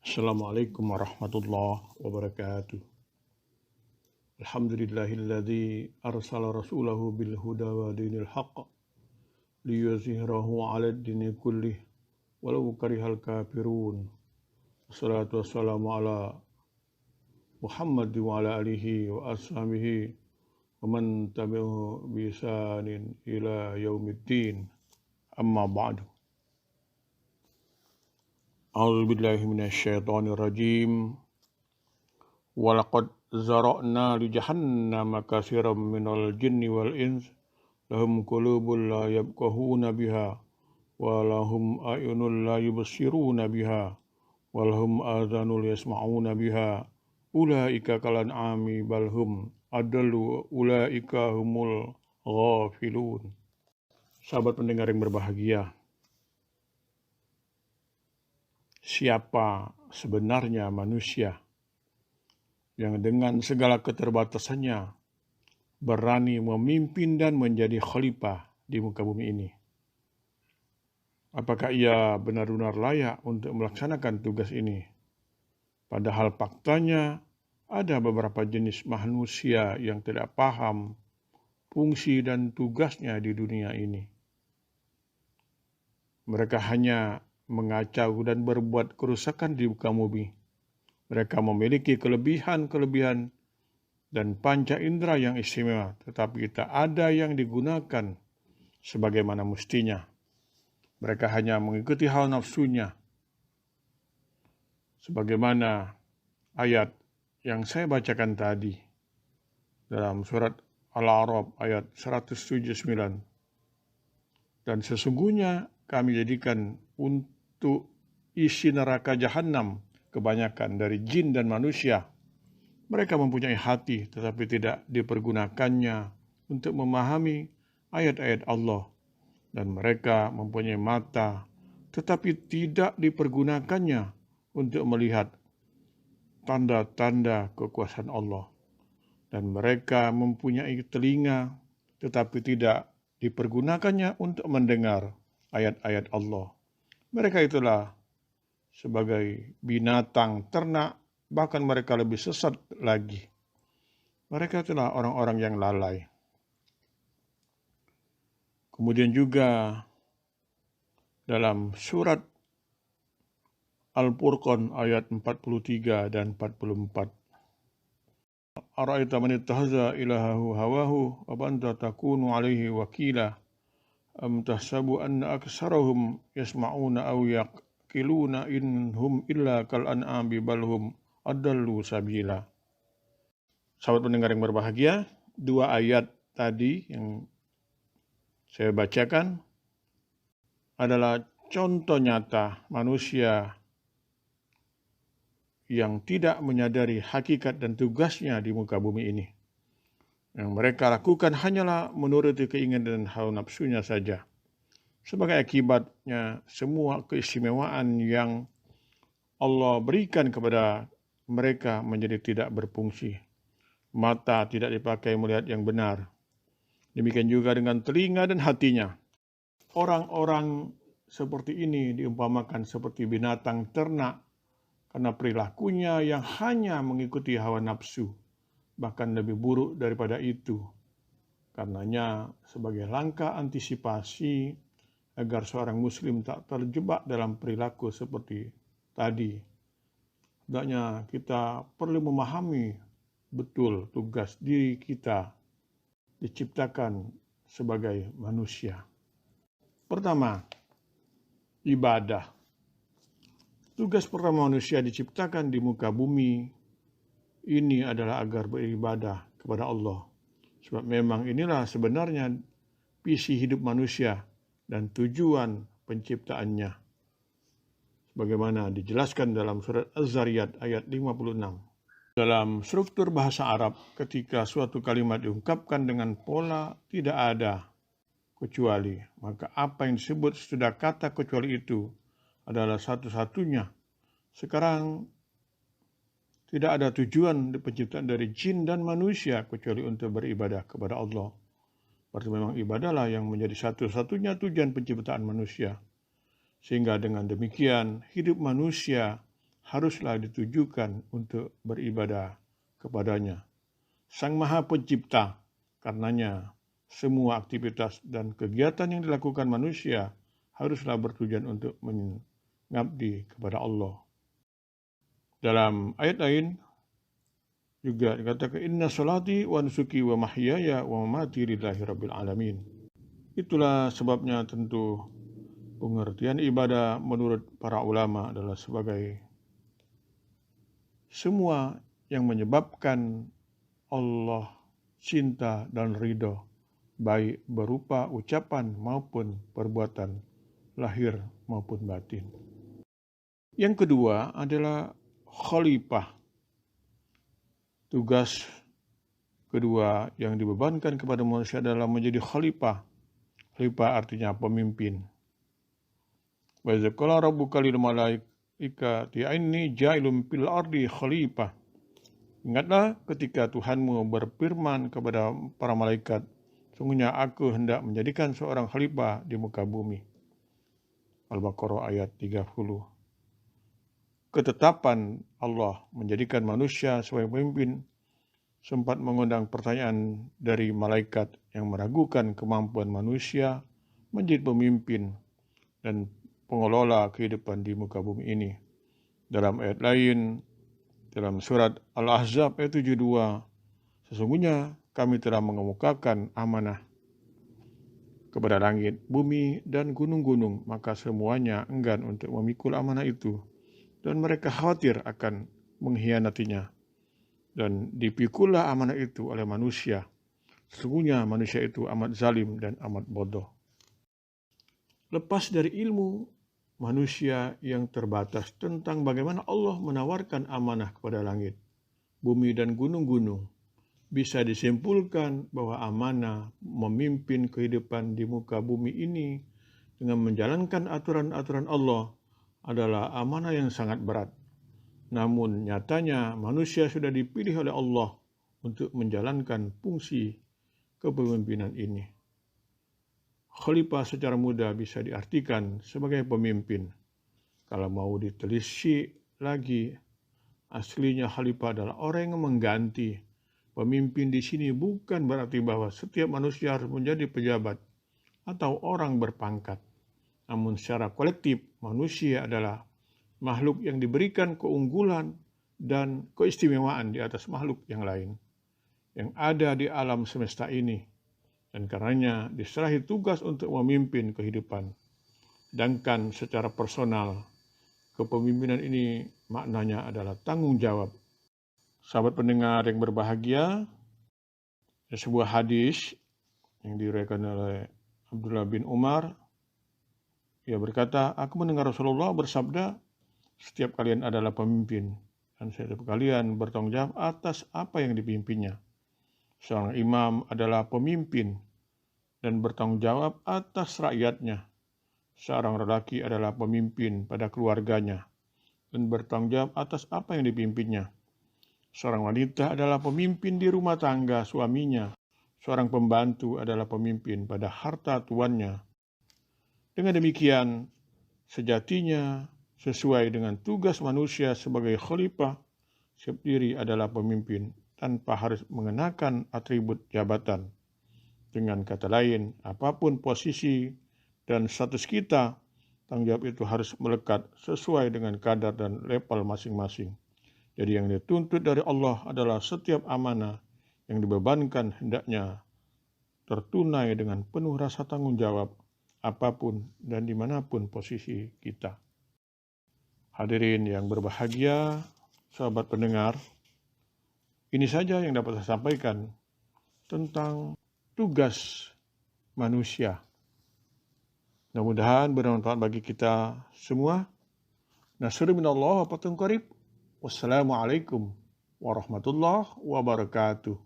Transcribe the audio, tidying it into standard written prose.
Assalamualaikum warahmatullahi wabarakatuh. Alhamdulillahilladzi arsala rasulahu bil huda wa dinil haqq liyuzhirahu 'alad dini kullih walau karihal kafirun. Wassalatu wassalamu ala Muhammad wa ala alihi wa ashabihi wa man tabi'ahu bi ihsanin ila yaumiddin. Amma ba'du. A'udzu billahi minasyaitonir rajim. Walaqad zara'na li jahannama katsiran minal jinni wal ins lahum qulubun la yafqahuna biha wa lahum a'yunun la yubsiruna biha wa lahum adhanun yasma'una biha ulaika kal an'ami bal hum adallu ulaika humul ghafilun. Sahabat pendengar yang berbahagia, siapa sebenarnya manusia yang dengan segala keterbatasannya berani memimpin dan menjadi khalifah di muka bumi ini? Apakah ia benar-benar layak untuk melaksanakan tugas ini? Padahal faktanya ada beberapa jenis manusia yang tidak paham fungsi dan tugasnya di dunia ini. Mereka hanya mengacau dan berbuat kerusakan di muka bumi. Mereka memiliki kelebihan-kelebihan dan panca indera yang istimewa, tetapi tak ada yang digunakan sebagaimana mestinya. Mereka hanya mengikuti hawa nafsunya. Sebagaimana ayat yang saya bacakan tadi dalam surat Al-A'raf ayat 179. Dan sesungguhnya kami jadikan untuk isi neraka jahanam kebanyakan dari jin dan manusia. Mereka mempunyai hati tetapi tidak dipergunakannya untuk memahami ayat-ayat Allah. Dan mereka mempunyai mata tetapi tidak dipergunakannya untuk melihat tanda-tanda kekuasaan Allah. Dan mereka mempunyai telinga tetapi tidak dipergunakannya untuk mendengar ayat-ayat Allah. Mereka itulah sebagai binatang ternak, bahkan mereka lebih sesat lagi. Mereka itulah orang-orang yang lalai. Kemudian juga dalam surat Al-Furqan ayat 43 dan 44. Ara'aita man ittakhadha ilahahu hawahu wa anta takunu alaihi wakila am tahsabu anna aktsarahum yasma'una aw yaqiluna in hum illa kal an'ami bal hum adallu sabila. Sahabat pendengar yang berbahagia, dua ayat tadi yang saya bacakan adalah contoh nyata manusia yang tidak menyadari hakikat dan tugasnya di muka bumi ini. Yang mereka lakukan hanyalah menuruti keinginan dan hawa nafsunya saja. Sebagai akibatnya, semua keistimewaan yang Allah berikan kepada mereka menjadi tidak berfungsi. Mata tidak dipakai melihat yang benar. Demikian juga dengan telinga dan hatinya. Orang-orang seperti ini diumpamakan seperti binatang ternak karena perilakunya yang hanya mengikuti hawa nafsu. Bahkan lebih buruk daripada itu. Karenanya sebagai langkah antisipasi agar seorang muslim tak terjebak dalam perilaku seperti tadi, hendaknya kita perlu memahami betul tugas diri kita diciptakan sebagai manusia. Pertama, ibadah. Tugas pertama manusia diciptakan di muka bumi ini adalah agar beribadah kepada Allah. Sebab memang inilah sebenarnya visi hidup manusia dan tujuan penciptaannya. Sebagaimana dijelaskan dalam surat Az-Zariyat ayat 56. Dalam struktur bahasa Arab, ketika suatu kalimat diungkapkan dengan pola tidak ada kecuali, maka apa yang disebut sudah kata kecuali itu adalah satu-satunya. Sekarang tidak ada tujuan di penciptaan dari jin dan manusia kecuali untuk beribadah kepada Allah. Berarti memang ibadahlah yang menjadi satu-satunya tujuan penciptaan manusia. Sehingga dengan demikian hidup manusia haruslah ditujukan untuk beribadah kepadanya. Sang Maha Pencipta, karenanya semua aktivitas dan kegiatan yang dilakukan manusia haruslah bertujuan untuk mengabdi kepada Allah. Dalam ayat lain juga dikatakan inna salati wa nusuki wa mahyaya wa mamati lillahi rabbil alamin. Itulah sebabnya tentu pengertian ibadah menurut para ulama adalah sebagai semua yang menyebabkan Allah cinta dan ridho, baik berupa ucapan maupun perbuatan, lahir maupun batin. Yang kedua adalah khalifah. Tugas kedua yang dibebankan kepada manusia adalah menjadi khalifah. Khalifah artinya pemimpin. Wa idza qala rabbuka lil malaikati inni ja'ilun fil ardi khalifah. Ingatlah ketika Tuhanmu berfirman kepada para malaikat, sungguhnya aku hendak menjadikan seorang khalifah di muka bumi. Al-Baqarah ayat 30. Ketetapan Allah menjadikan manusia sebagai pemimpin sempat mengundang pertanyaan dari malaikat yang meragukan kemampuan manusia menjadi pemimpin dan pengelola kehidupan di muka bumi ini. Dalam ayat lain, dalam surat Al-Ahzab ayat 72, sesungguhnya kami telah mengemukakan amanah kepada langit, bumi, dan gunung-gunung, maka semuanya enggan untuk memikul amanah itu, dan mereka khawatir akan mengkhianatinya. Dan dipikullah amanah itu oleh manusia. Sesungguhnya manusia itu amat zalim dan amat bodoh. Lepas dari ilmu manusia yang terbatas tentang bagaimana Allah menawarkan amanah kepada langit, bumi, dan gunung-gunung, bisa disimpulkan bahwa amanah memimpin kehidupan di muka bumi ini dengan menjalankan aturan-aturan Allah adalah amanah yang sangat berat. Namun nyatanya manusia sudah dipilih oleh Allah untuk menjalankan fungsi kepemimpinan ini. Khalifah secara mudah bisa diartikan sebagai pemimpin. Kalau mau ditelisik lagi, aslinya khalifah adalah orang yang mengganti. Pemimpin di sini bukan berarti bahwa setiap manusia harus menjadi pejabat atau orang berpangkat. Namun secara kolektif, manusia adalah makhluk yang diberikan keunggulan dan keistimewaan di atas makhluk yang lain yang ada di alam semesta ini, dan karenanya diserahi tugas untuk memimpin kehidupan. Sedangkan secara personal, kepemimpinan ini maknanya adalah tanggung jawab. Sahabat pendengar yang berbahagia, sebuah hadis yang diriwayatkan oleh Abdullah bin Umar, ia berkata, aku mendengar Rasulullah bersabda, setiap kalian adalah pemimpin, dan setiap kalian bertanggung jawab atas apa yang dipimpinnya. Seorang imam adalah pemimpin dan bertanggung jawab atas rakyatnya. Seorang lelaki adalah pemimpin pada keluarganya dan bertanggung jawab atas apa yang dipimpinnya. Seorang wanita adalah pemimpin di rumah tangga suaminya. Seorang pembantu adalah pemimpin pada harta tuannya. Dengan demikian, sejatinya sesuai dengan tugas manusia sebagai khalifah, setiap diri adalah pemimpin tanpa harus mengenakan atribut jabatan. Dengan kata lain, apapun posisi dan status kita, tanggung jawab itu harus melekat sesuai dengan kadar dan level masing-masing. Jadi yang dituntut dari Allah adalah setiap amanah yang dibebankan hendaknya tertunai dengan penuh rasa tanggung jawab, apapun dan dimanapun posisi kita. Hadirin yang berbahagia, sahabat pendengar, ini saja yang dapat saya sampaikan tentang tugas manusia. Mudah-mudahan bermanfaat bagi kita semua. Nasrun minallah wa fatun qarib. Wassalamualaikum warahmatullahi wabarakatuh.